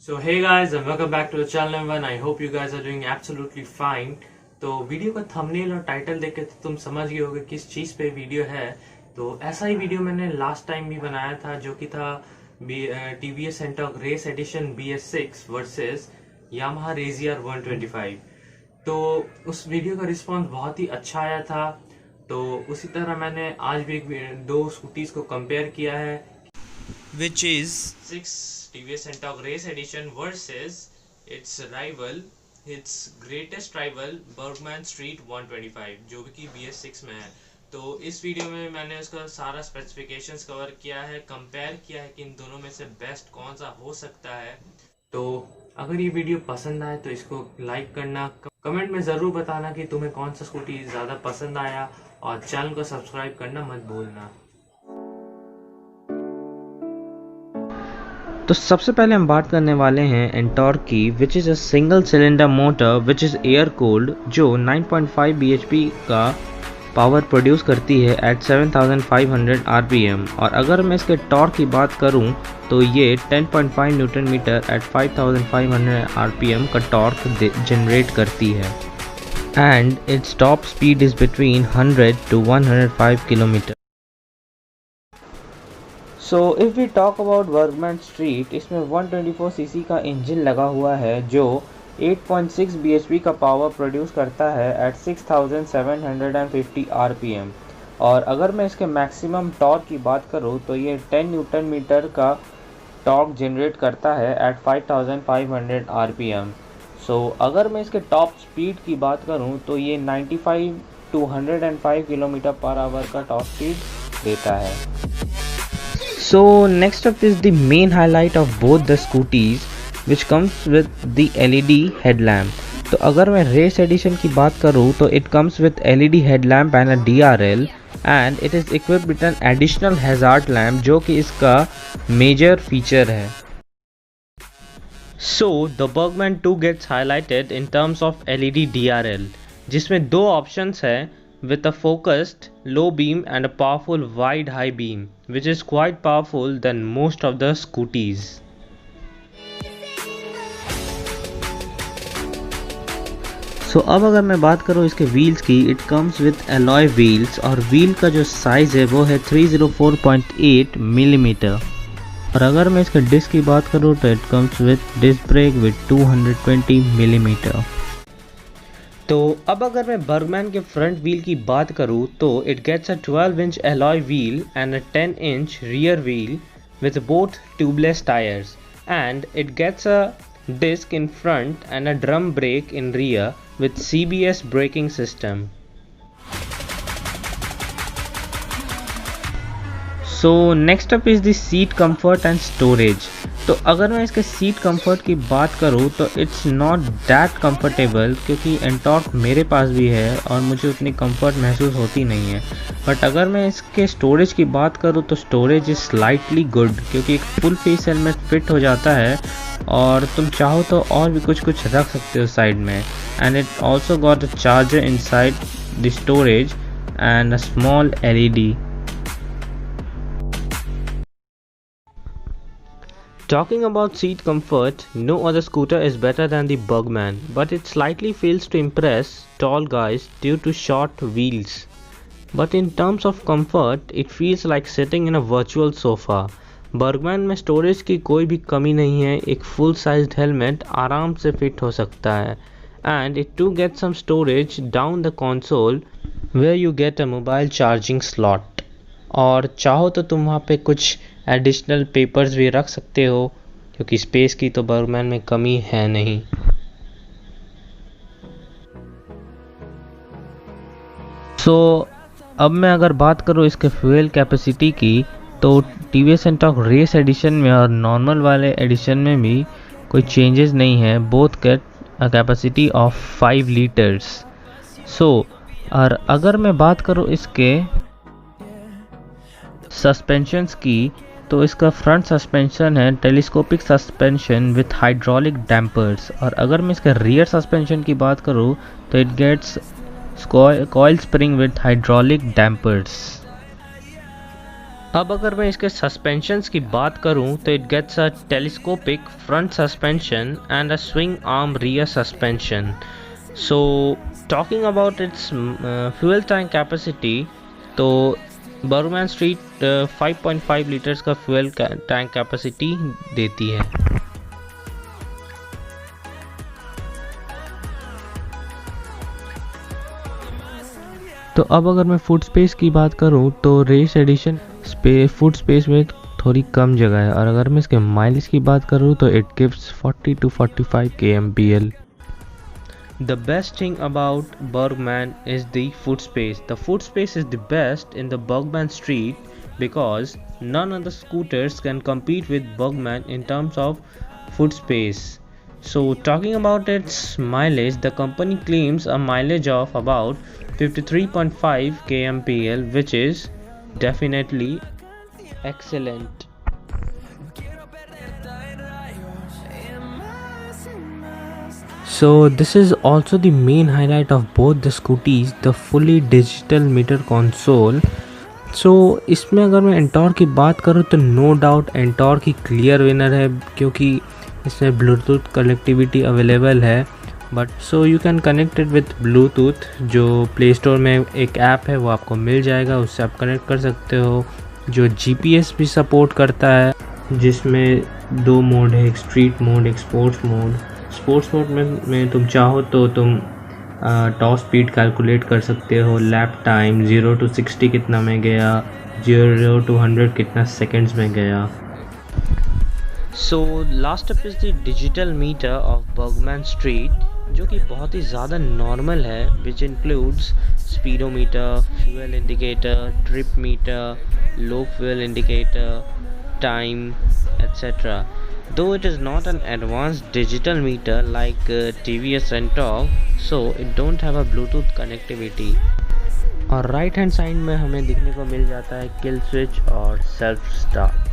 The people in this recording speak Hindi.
So hey guys and welcome back to the channel number 1. I hope you guys are doing absolutely fine. तो वीडियो का थंबनेल और टाइटल देख के तो तुम समझ गए होगे किस चीज पे वीडियो है। तो ऐसा ही वीडियो मैंने लास्ट टाइम भी बनाया था जो कि था TVS Ntorq race edition BS6 versus Yamaha Rayzr 125। तो उस वीडियो का रिस्पांस बहुत ही अच्छा आया था। तो उसी तरह मैंने आज भी दो स्कूटीज को कंपेयर किया है, which is 6 TVS Ntorq Race Edition versus its rival, its greatest rival Bergman Street 125 जो कि BS6 में है। तो इस वीडियो में मैंने उसका सारा स्पेसिफिकेशंस कवर किया है, कंपेयर किया है कि इन दोनों में से बेस्ट कौन सा हो सकता है। तो अगर ये वीडियो पसंद आए तो इसको लाइक करना, कमेंट में ज़रूर बताना कि तुम्हें कौन सा स्कूटी ज़्यादा पसंद आया और चैनल को सब्सक्राइब करना मत भूलना। तो सबसे पहले हम बात करने वाले हैं एंटॉर्क की, which is a single cylinder motor which is air cooled, जो 9.5 bhp का पावर प्रोड्यूस करती है एट 7500 rpm। और अगर मैं इसके टॉर्क की बात करूं तो ये 10.5 न्यूटन मीटर एट 5500 rpm का टॉर्क जनरेट करती है and its top speed is between 100 to 105 kilometre. So if we talk about Burgman Street, इसमें 124 cc का इंजन लगा हुआ है जो 8.6 bhp का पावर प्रोड्यूस करता है एट 6750 rpm। और अगर मैं इसके मैक्सिमम टॉर्क की बात करूँ तो ये 10 न्यूटन मीटर का टॉर्क जनरेट करता है एट 5500 rpm। सो अगर मैं इसके टॉप स्पीड की बात करूँ तो ये 95 to 105 किलोमीटर पर आवर का टॉप स्पीड देता है। So next up is the main highlight of both the scooties, which comes with the LED headlamp. तो अगर मैं रेस एडिशन की बात करूँ तो it comes with LED headlamp and a DRL and it is equipped with an additional hazard lamp जो कि इसका major feature है। So the Bergman 2 gets highlighted in terms of LED DRL, जिसमें दो options है with a focused low beam and a powerful wide high beam, which is quite powerful than most of the scooties. So अब अगर मैं बात करूँ इसके व्हील्स की, it comes with alloy wheels और व्हील का जो साइज़ है वो है 304.8 मिलीमीटर। और अगर मैं इसके डिस्क की बात करूँ तो it comes with disc brake with 220 millimetre. तो अब अगर मैं बर्गमैन के फ्रंट व्हील की बात करूँ तो it gets a 12 inch alloy wheel and a 10 inch rear wheel with both tubeless tyres and it gets a disc in front and a drum brake in rear with CBS braking system. So next up is the seat comfort and storage. तो अगर मैं इसके सीट कंफर्ट की बात करूँ तो इट्स नॉट दैट कंफर्टेबल, क्योंकि एंटॉर्क मेरे पास भी है और मुझे उतनी कंफर्ट महसूस होती नहीं है। बट अगर मैं इसके स्टोरेज की बात करूँ तो स्टोरेज इज़ स्लाइटली गुड, क्योंकि एक फुल फेस हेलमेट फिट हो जाता है और तुम चाहो तो और भी कुछ रख सकते हो साइड में। And it also got a charger inside the storage and a small LED। Talking about seat comfort, no other scooter is better than the Bergman, but it slightly fails to impress tall guys due to short wheels. But in terms of comfort, it feels like sitting in a virtual sofa. Bergman में स्टोरेज की कोई भी कमी नहीं है, एक फुल साइज्ड हेलमेट आराम से फिट हो सकता है and it too gets some storage down the console where you get a mobile charging slot. और चाहो तो तुम वहाँ पे कुछ एडिशनल पेपर्स भी रख सकते हो, क्योंकि स्पेस की तो बर्गमैन में कमी है नहीं। सो अब मैं अगर बात करूँ इसके फ्यूल कैपेसिटी की तो TVS एंटॉर्क रेस एडिशन में और नॉर्मल वाले एडिशन में भी कोई चेंजेस नहीं है। Both get a capacity of 5 litres. So और अगर मैं बात करूँ इसके सस्पेंशंस की तो इसका फ्रंट सस्पेंशन है telescopic suspension with hydraulic dampers. और अगर मैं इसके रियर सस्पेंशन की बात करूँ तो it gets coil spring with hydraulic dampers. अब अगर मैं इसके सस्पेंशंस की बात करूं तो it gets a telescopic front suspension and a swing arm rear suspension. So talking about its fuel tank capacity, तो बर्गमैन स्ट्रीट 5.5 लीटर्स का फ्यूल टैंक कैपेसिटी देती है. तो अब अगर मैं फुट स्पेस की बात करूं तो रेस एडिशन फुट स्पेस में थोड़ी कम जगह है, और अगर मैं इसके माइलेज की बात करूं तो it gives 40 to 45 kmpl. The best thing about Bergman is the foot space. The foot space is the best in the Bergman Street because none of the scooters can compete with Bergman in terms of foot space. So talking about its mileage, the company claims a mileage of about 53.5 kmpl, which is definitely excellent. So this is also the main highlight of both the scooties, the fully digital meter console. So इसमें अगर मैं एंटॉर की बात करूँ तो नो डाउट एंटॉर की क्लियर विनर है, क्योंकि इसमें ब्लूटूथ कनेक्टिविटी अवेलेबल है. But so you can connect it with Bluetooth. जो प्ले स्टोर में एक ऐप है वो आपको मिल जाएगा, उससे आप कनेक्ट कर सकते हो. जो GPS भी सपोर्ट करता है, जिसमें 2 मोड है, एक स्ट्रीट मोड, एक स्पोर्ट्स मोड. स्पोर्ट्स मोड में तुम चाहो तो तुम टॉप स्पीड कैलकुलेट कर सकते हो, लैप टाइम 0 to 60 कितना में गया, 0 to 100 कितना सेकंड्स में गया. So last up is the digital meter of Burgman street, जो कि बहुत ही ज़्यादा नॉर्मल है, which includes speedometer, fuel indicator, trip meter, low fuel indicator, time, etc. Though it is not an advanced digital meter like TVS Ntorq, so it don't have a Bluetooth connectivity. और राइट हैंड साइड में हमें दिखने को मिल जाता है किल स्विच और सेल्फ स्टार्ट.